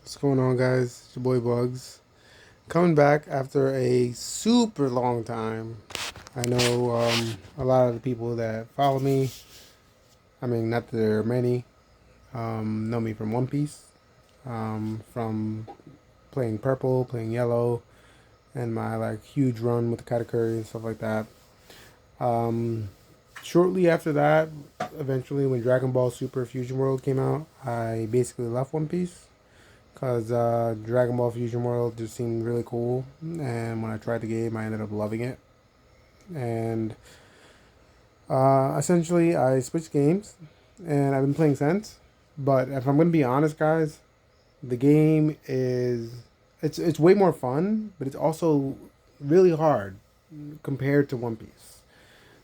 What's going on, guys? It's your boy Bugs. Coming back after a super long time. I know a lot of the people that follow me, I mean, not that there are many, know me from One Piece, from playing purple, playing yellow, and my like huge run with the Katakuri and stuff like that. Um, Shortly after that, eventually when Dragon Ball Super Fusion World came out, I basically left One Piece because Dragon Ball Fusion World just seemed really cool, and when I tried the game, I ended up loving it. And essentially, I switched games, and I've been playing since. But if I'm gonna be honest, guys, the game is it's way more fun, but it's also really hard compared to One Piece.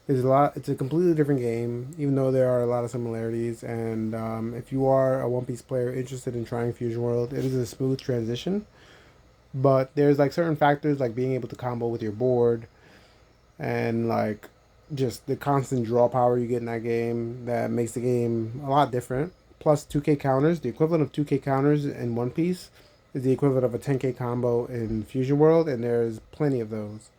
There's a lot. It's a completely different game, even though there are a lot of similarities. And if you are a One Piece player interested in trying Fusion World, it is a smooth transition. But there's like certain factors like being able to combo with your board and like just the constant draw power you get in that game that makes the game a lot different. Plus 2K counters, the equivalent of 2K counters in One Piece is the equivalent of a 10K combo in Fusion World, and there's plenty of those.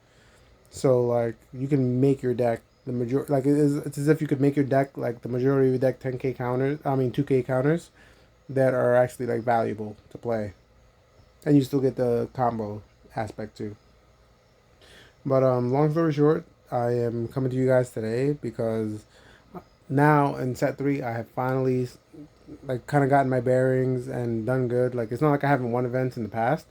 So like you can make your deck the major like it's as if you could make your deck like the majority of your deck 10K counters. I mean 2K counters that are actually like valuable to play, and you still get the combo aspect too. But long story short, I am coming to you guys today because now in set three I have finally like kind of gotten my bearings and done good. Like it's not like I haven't won events in the past.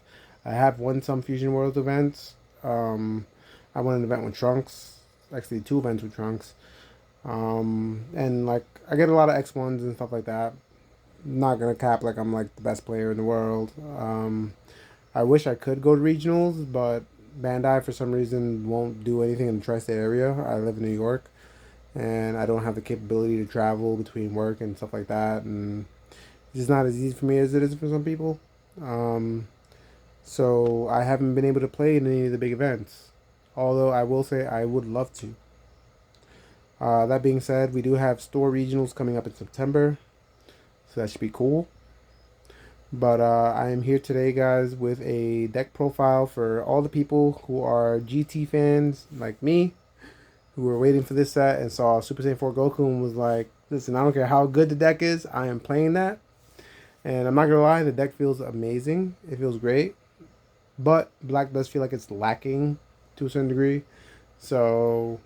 I have won some Fusion World events. I won an event with Trunks, actually two events with Trunks. And like I get a lot of X1s and stuff like that. Not gonna cap like I'm like the best player in the world. I wish I could go to regionals, but Bandai for some reason won't do anything in the tri-state area. I live in New York, and I don't have the capability to travel between work and stuff like that, and it's just not as easy for me as it is for some people. Um, so I haven't been able to play in any of the big events. Although I will say I would love to. That being said, we do have store regionals coming up in September, so that should be cool. But I am here today, guys, with a deck profile for all the people who are GT fans like me, who were waiting for this set and saw Super Saiyan 4 Goku and was like, listen, I don't care how good the deck is, I am playing that. And I'm not gonna lie, the deck feels amazing. It feels great. But Black does feel like it's lacking to a certain degree. So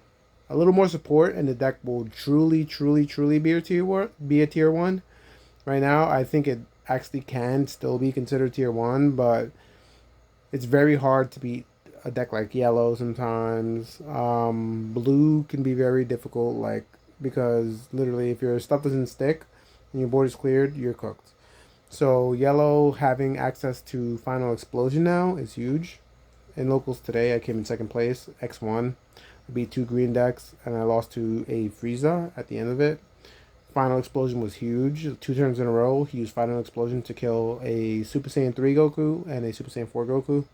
a little more support and the deck will truly be a tier one. Right now, I think it actually can still be considered tier one, but it's very hard to beat a deck like yellow sometimes. Blue can be very difficult, like because literally if your stuff doesn't stick and your board is cleared, you're cooked. So yellow having access to Final Explosion now is huge. In locals today, I came in second place, X1. I beat two green decks, and I lost to a Frieza at the end of it. Final Explosion was huge. Two turns in a row, he used Final Explosion to kill a Super Saiyan 3 Goku and a Super Saiyan 4 Goku.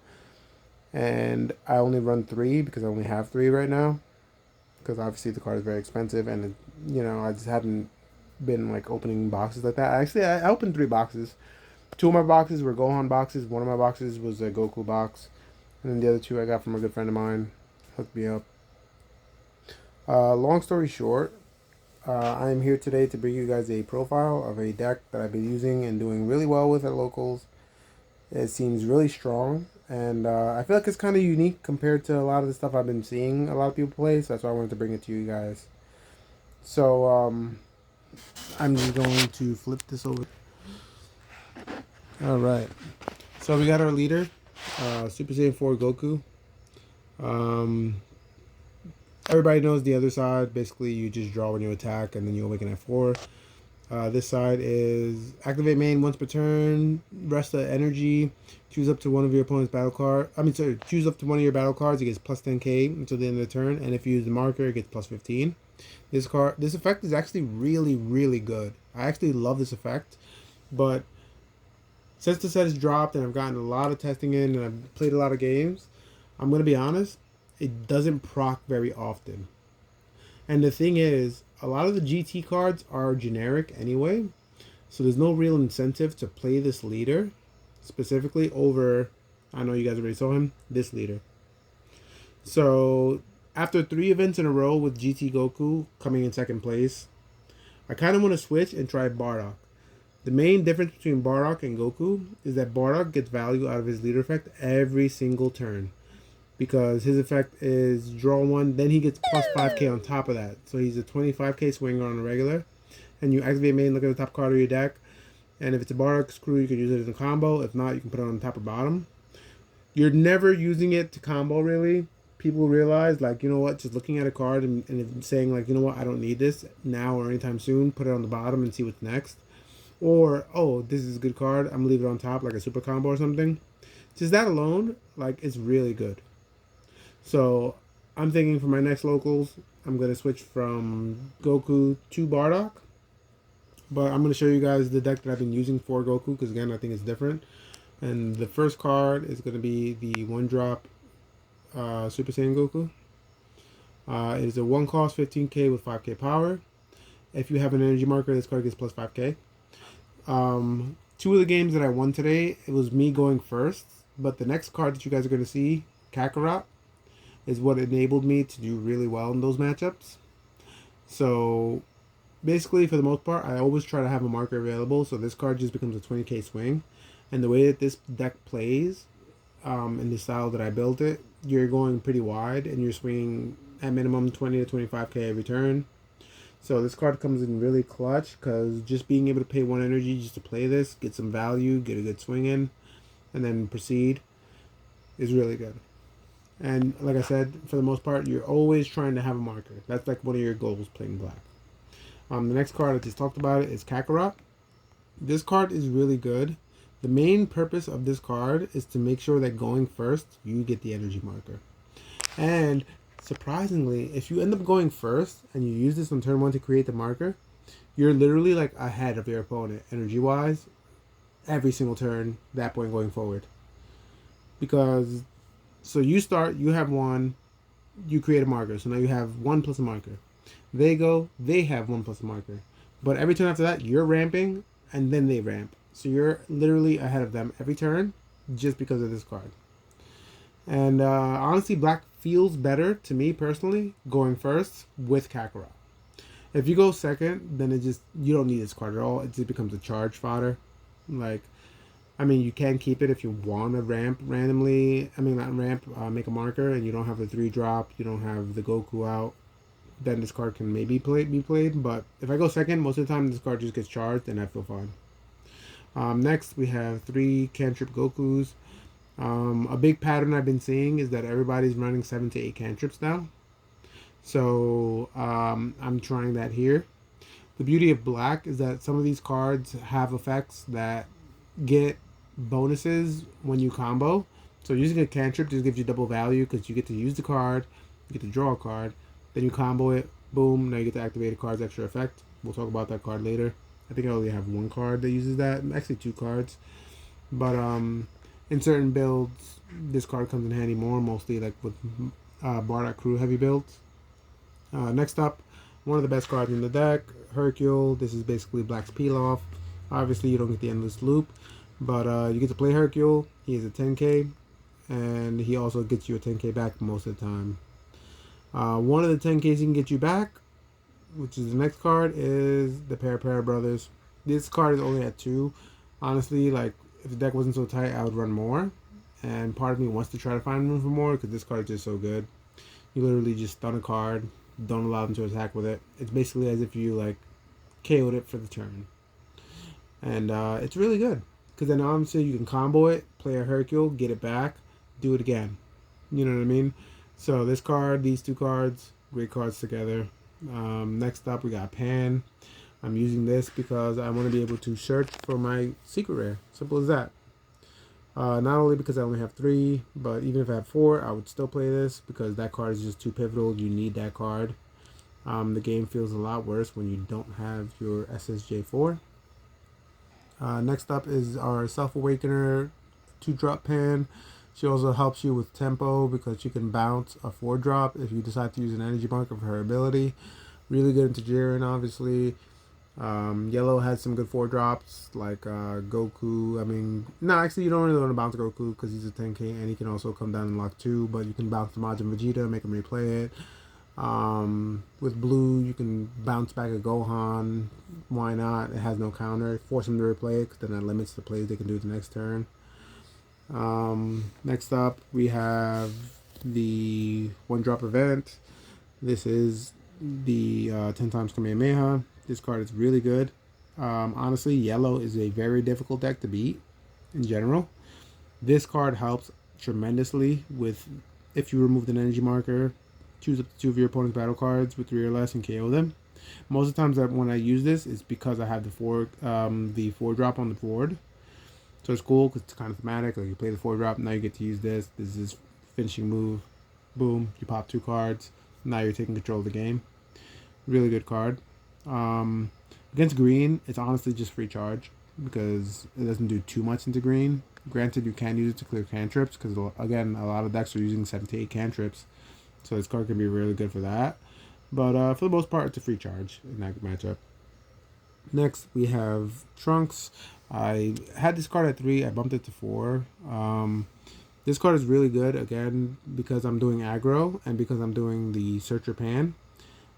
And I only run three because I only have three right now. Because obviously the card is very expensive, and I just haven't been like opening boxes like that. Actually, I opened three boxes. Two of my boxes were Gohan boxes. One of my boxes was a Goku box, and then the other two I got from a good friend of mine. Hooked me up. Long story short, I am here today to bring you guys a profile of a deck that I've been using and doing really well with at locals. It seems really strong, and I feel like it's kind of unique compared to a lot of the stuff I've been seeing a lot of people play, so that's why I wanted to bring it to you guys. So, I'm just going to flip this over. Alright, so we got our leader, Super Saiyan 4 Goku. Um, Everybody knows the other side. Basically, you just draw when you attack, and then you awaken at 4. This side is activate main once per turn, rest the energy, choose up to one of your opponent's battle card. Choose up to one of your battle cards. It gets plus 10k until the end of the turn, and if you use the marker, it gets plus 15. This effect is actually really good. I actually love this effect, but since the set has dropped and I've gotten a lot of testing in and I've played a lot of games, I'm gonna be honest, it doesn't proc very often. And the thing is, a lot of the GT cards are generic anyway, so there's no real incentive to play this leader. specifically over, I know you guys already saw him, this leader. So after 3 events in a row with GT Goku coming in second place, I kind of want to switch and try Bardock. The main difference between Bardock and Goku is that Bardock gets value out of his leader effect every single turn. Because his effect is draw one, then he gets plus 5k on top of that. So he's a 25k swinger on a regular. And you activate main, look at the top card of your deck. And if it's a Bardock screw, you can use it as a combo. If not, you can put it on top or bottom. You're never using it to combo, really. People realize, like, you know what, just looking at a card and saying, like, you know what, I don't need this now or anytime soon, put it on the bottom and see what's next. Or, oh, this is a good card, I'm going to leave it on top like a super combo or something. Just that alone, like, it's really good. So, I'm thinking for my next locals, I'm going to switch from Goku to Bardock. But I'm going to show you guys the deck that I've been using for Goku, because again, I think it's different. And the first card is going to be the 1-drop Super Saiyan Goku. It is a 1-cost 15k with 5k power. If you have an energy marker, this card gets plus 5k. 2 of the games that I won today, it was me going first. But the next card that you guys are going to see, Kakarot, is what enabled me to do really well in those matchups. So basically, for the most part, I always try to have a marker available. So this card just becomes a 20k swing. And the way that this deck plays, in the style that I built it, you're going pretty wide and you're swinging at minimum 20 to 25k every turn. So this card comes in really clutch because just being able to pay 1 energy just to play this, get some value, get a good swing in, and then proceed is really good. And like I said, for the most part, you're always trying to have a marker. That's like one of your goals playing black. The next card I just talked about is Kakarot. This card is really good. The main purpose of this card is to make sure that going first, you get the energy marker. And surprisingly, if you end up going first and you use this on turn 1 to create the marker, you're literally like ahead of your opponent energy-wise every single turn, that point going forward. Because, so you start, you have 1, you create a marker. So now you have 1 plus a marker. They go, they have 1 plus a marker. But every turn after that, you're ramping and then they ramp. So you're literally ahead of them every turn just because of this card. And honestly, black feels better to me personally going first with Kakarot. If you go second, then you don't need this card at all. It just becomes a charge fodder. Like, I mean, you can keep it if you want to ramp randomly. I mean, not ramp, make a marker, and you don't have the 3-drop, you don't have the Goku out. Then this card can maybe be played. But if I go second, most of the time this card just gets charged, and I feel fine. Next, we have 3 cantrip Gokus. A big pattern I've been seeing is that everybody's running 7 to 8 cantrips now. So I'm trying that here. The beauty of black is that some of these cards have effects that get bonuses when you combo. So using a cantrip just gives you double value because you get to use the card, you get to draw a card, then you combo it, boom, now you get to activate a card's extra effect. We'll talk about that card later. I think I only have 1 card that uses that. Actually 2 cards. But in certain builds, this card comes in handy more, mostly like with Bardock crew heavy builds. Next up, one of the best cards in the deck, Hercule. This is basically Black's Peel-Off. Obviously, you don't get the endless loop, but you get to play Hercule. He is a 10k, and he also gets you a 10k back most of the time. One of the 10ks he can get you back, which is the next card, is the Para Brothers. This card is only at 2. Honestly, like, if the deck wasn't so tight, I would run more. And part of me wants to try to find room for more because this card is just so good. You literally just stun a card, don't allow them to attack with it. It's basically as if you, like, KO'd it for the turn. And it's really good. Because then obviously you can combo it, play a Hercule, get it back, do it again. You know what I mean? So this card, these 2 cards, great cards together. Next up, we got Pan. I'm using this because I want to be able to search for my secret rare. Simple as that. Not only because I only have 3, but even if I have 4, I would still play this because that card is just too pivotal. You need that card. The game feels a lot worse when you don't have your SSJ4. Next up is our Self-Awakener 2-drop Pan. She also helps you with tempo because she can bounce a 4-drop if you decide to use an energy marker for her ability. Really good into Jiren, obviously. Yellow has some good 4 drops like Goku. I mean, no, actually, you don't really want to bounce Goku because he's a 10k and he can also come down and lock 2. But you can bounce the Majin Vegeta, make him replay it. With blue, you can bounce back a Gohan. Why not? It has no counter. Force him to replay it because then that limits the plays they can do the next turn. Next up, we have the 1-drop event. This is the 10 times Kamehameha. This card is really good. Honestly, yellow is a very difficult deck to beat in general. This card helps tremendously with if you removed an energy marker, choose up to 2 of your opponent's battle cards with 3 or less and KO them. Most of the times that when I use this, it's because I have the 4-drop on the board. So it's cool because it's kind of thematic. Like you play the 4-drop, now you get to use this. This is finishing move. Boom, you pop 2 cards. Now you're taking control of the game. Really good card. Against green, it's honestly just free charge because it doesn't do too much into green. Granted, you can use it to clear cantrips because, again, a lot of decks are using 7 to 8 cantrips. So this card can be really good for that. But for the most part, it's a free charge in that matchup. Next, we have Trunks. I had this card at 3. I bumped it to 4. This card is really good, again, because I'm doing aggro and because I'm doing the Searcher Pan.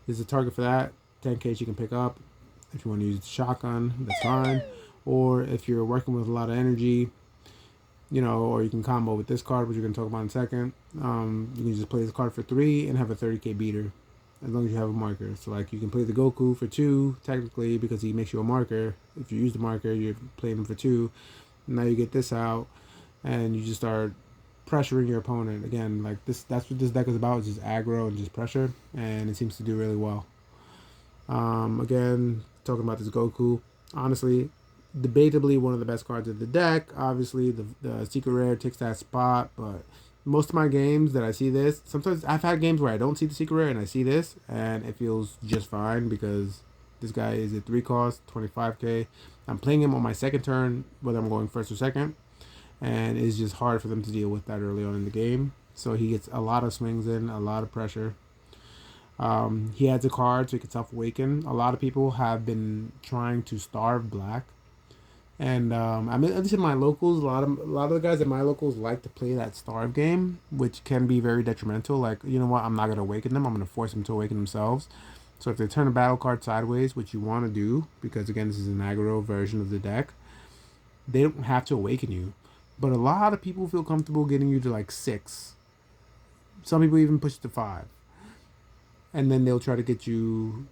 There's a target for that. 10k you can pick up. If you want to use the shotgun, that's fine. Or if you're working with a lot of energy, you know, or you can combo with this card, which we're going to talk about in a second. You can just play this card for 3 and have a 30k beater, as long as you have a marker. So, like, you can play the Goku for 2, technically, because he makes you a marker. If you use the marker, you're playing him for 2. Now you get this out, and you just start pressuring your opponent. Again, like, that's what this deck is about, is just aggro and just pressure, and it seems to do really well. Again, talking about this Goku, honestly, debatably one of the best cards of the deck. Obviously, the secret rare takes that spot, but most of my games that I see this, sometimes I've had games where I don't see the secret rare and I see this, and it feels just fine because this guy is at 3 cost, 25k. I'm playing him on my second turn, whether I'm going first or second, and it's just hard for them to deal with that early on in the game. So he gets a lot of swings in, a lot of pressure. He adds a card so he can self-awaken. A lot of people have been trying to starve black. And I mean, at least in my locals, a lot of the guys at my locals like to play that starve game, which can be very detrimental. Like, you know what, I'm not going to awaken them. I'm going to force them to awaken themselves. So if they turn a battle card sideways, which you want to do, because again, this is an aggro version of the deck, they don't have to awaken you. But a lot of people feel comfortable getting you to like 6. Some people even push it to 5. And then they'll try to get you,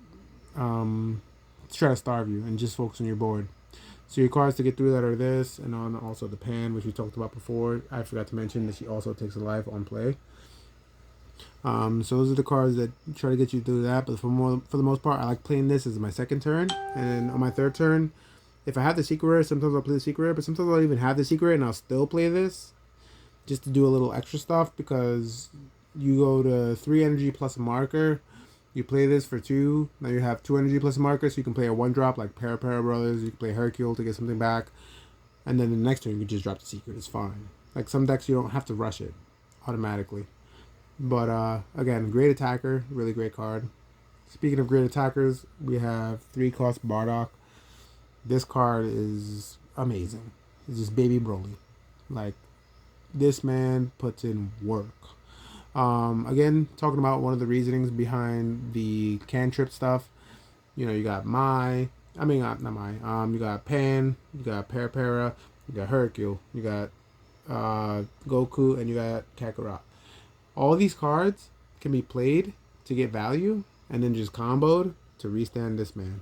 try to starve you and just focus on your board. So your cards to get through that are this, and on also the Pan, which we talked about before. I forgot to mention that she also takes a life on play. So those are the cards that try to get you through that. But for the most part, I like playing this as my second turn. And on my third turn, if I have the secret rare, sometimes I'll play the secret rare, but sometimes I'll even have the secret rare and I'll still play this just to do a little extra stuff, because you go to 3 energy plus a marker. You play this for 2. Now you have 2 energy plus a marker, so you can play a 1-drop like Para Brothers. You can play Hercule to get something back. And then the next turn, you can just drop the secret. It's fine. Like, some decks, you don't have to rush it automatically. But, again, great attacker. Really great card. Speaking of great attackers, we have 3 cost Bardock. This card is amazing. It's just baby Broly. Like, this man puts in work. Again, talking about one of the reasonings behind the cantrip stuff. You know, you got you got Pan, you got Para, you got Hercule, you got Goku, and you got Kakarot. All these cards can be played to get value, and then just comboed to restand this man.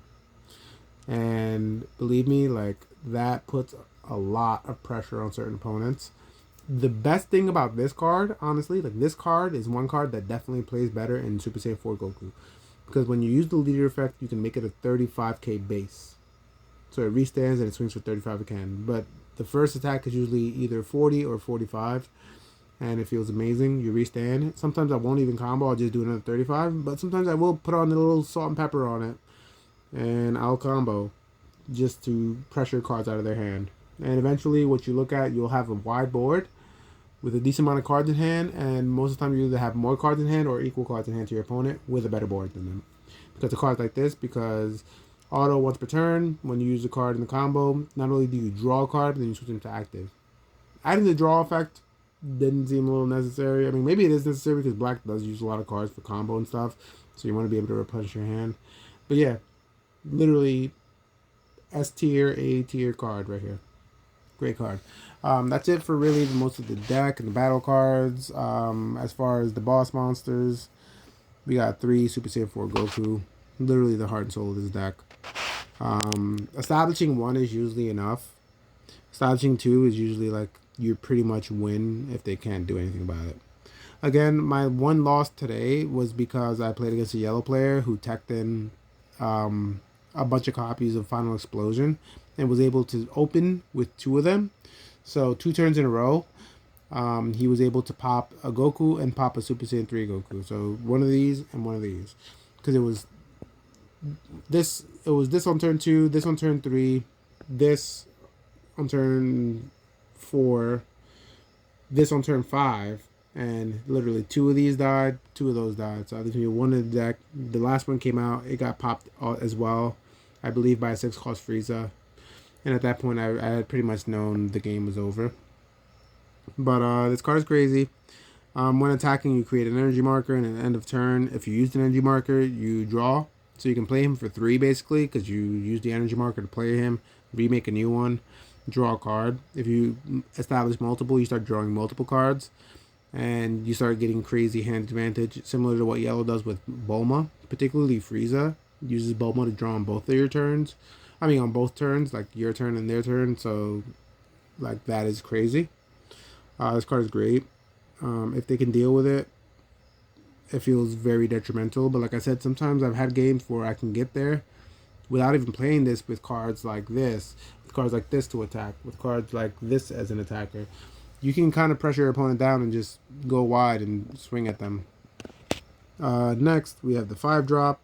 And believe me, like, that puts a lot of pressure on certain opponents. The best thing about this card, honestly, like, this card is one card that definitely plays better in Super Saiyan 4 Goku. Because when you use the leader effect, you can make it a 35k base. So it restands and it swings for 35 again. But the first attack is usually either 40 or 45. And it feels amazing. You restand. Sometimes I won't even combo, I'll just do another 35. But sometimes I will put on a little salt and pepper on it. And I'll combo just to pressure cards out of their hand. And eventually, what you look at, you'll have a wide board with a decent amount of cards in hand, and most of the time you either have more cards in hand or equal cards in hand to your opponent with a better board than them. Because of cards like this, because Auto once per turn. When you use a card in the combo, not only do you draw a card, but then you switch them to active. Adding the draw effect didn't seem a little necessary. I mean, maybe it is necessary because black does use a lot of cards for combo and stuff, so you want to be able to replenish your hand. But yeah, literally S tier, A tier card right here. Great card. That's it for really most of the deck and the battle cards. As far as the boss monsters, we got 3 Super Saiyan 4 Goku. Literally the heart and soul of this deck. Establishing 1 is usually enough. Establishing 2 is usually like you pretty much win if they can't do anything about it. Again, my one loss today was because I played against a yellow player who teched in a bunch of copies of Final Explosion and was able to open with 2 of them. So 2 turns in a row, he was able to pop a Goku and pop a Super Saiyan 3 Goku. So one of these and one of these. Because it was this on turn 2, this on turn 3, this on turn 4, this on turn 5, and literally 2 of these died, 2 of those died. So I think one of the deck, the last one came out, it got popped as well, I believe by a 6-cost Frieza. And at that point, I had pretty much known the game was over. But this card is crazy. When attacking, you create an energy marker and at the end of turn, if you used an energy marker, you draw. So you can play him for 3 basically, because you use the energy marker to play him, remake a new one, draw a card. If you establish multiple, you start drawing multiple cards, and you start getting crazy hand advantage, similar to what yellow does with Bulma, particularly Frieza uses Bulma to draw on both of your turns. I mean, on both turns, like your turn and their turn. So, like, that is crazy. This card is great. If they can deal with it, it feels very detrimental. But like I said, sometimes I've had games where I can get there without even playing this with cards like this, with cards like this to attack, with cards like this as an attacker. You can kind of pressure your opponent down and just go wide and swing at them. Next, we have the 5-drop.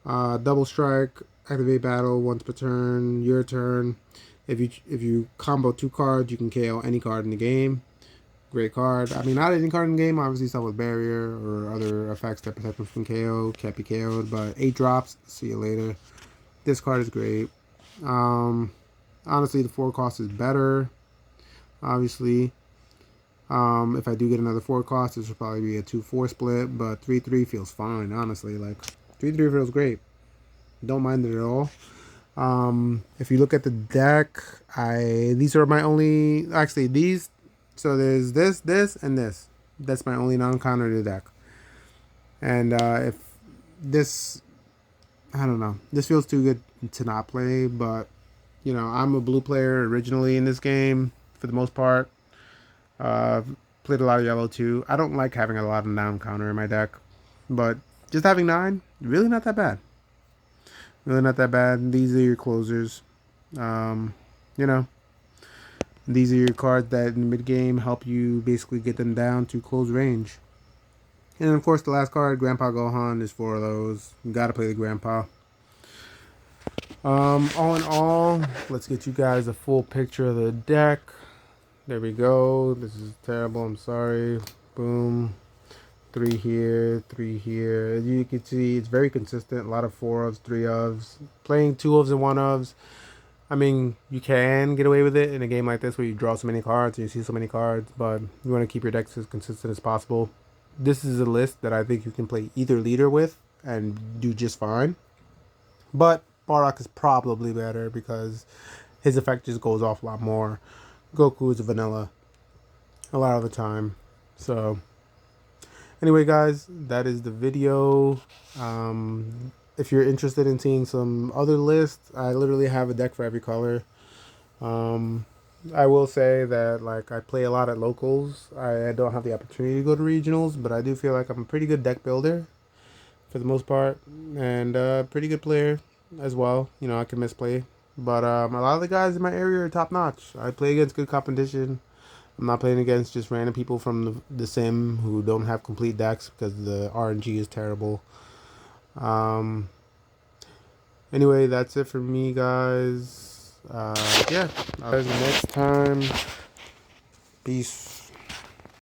Double strike, activate battle once per turn, your turn. If you combo 2 cards, you can KO any card in the game. Great card. I mean, not any card in the game. Obviously, stuff with barrier or other effects that protect them from KO can't be KO'd. But 8 drops. See you later. This card is great. Honestly, the 4 cost is better. Obviously, if I do get another 4 cost, this will probably be a 2-4 split. But 3-3 feels fine. Honestly, like 3-3 feels great. Don't mind it at all. If you look at the deck, these are my only. Actually, these. So there's this, and this. That's my only non-counter to the deck. And if this, I don't know, this feels too good to not play. But you know, I'm a blue player originally in this game for the most part. Played a lot of yellow too. I don't like having a lot of non-counter in my deck, but just having 9, really not that bad. Really not that bad. These are your closers. You know. These are your cards that in the mid-game help you basically get them down to close range. And of course, the last card, Grandpa Gohan, is 4 of those. You gotta play the Grandpa. All in all, let's get you guys a full picture of the deck. There we go. This is terrible. I'm sorry. Boom. 3 here, 3 here. As you can see, it's very consistent. A lot of 4 ofs, 3 ofs. Playing 2 ofs and 1 ofs. I mean, you can get away with it in a game like this where you draw so many cards and you see so many cards, but you want to keep your decks as consistent as possible. This is a list that I think you can play either leader with and do just fine. But Bardock is probably better because his effect just goes off a lot more. Goku is a vanilla a lot of the time. So, anyway, guys, that is the video. If you're interested in seeing some other lists, I literally have a deck for every color. I will say that like I play a lot at locals. I don't have the opportunity to go to regionals, but I do feel like I'm a pretty good deck builder for the most part, and a pretty good player as well. You know, I can misplay, but a lot of the guys in my area are top notch. I play against good competition. I'm not playing against just random people from the sim who don't have complete decks because the RNG is terrible. Anyway, that's it for me, guys. Yeah, guys, next time. Peace.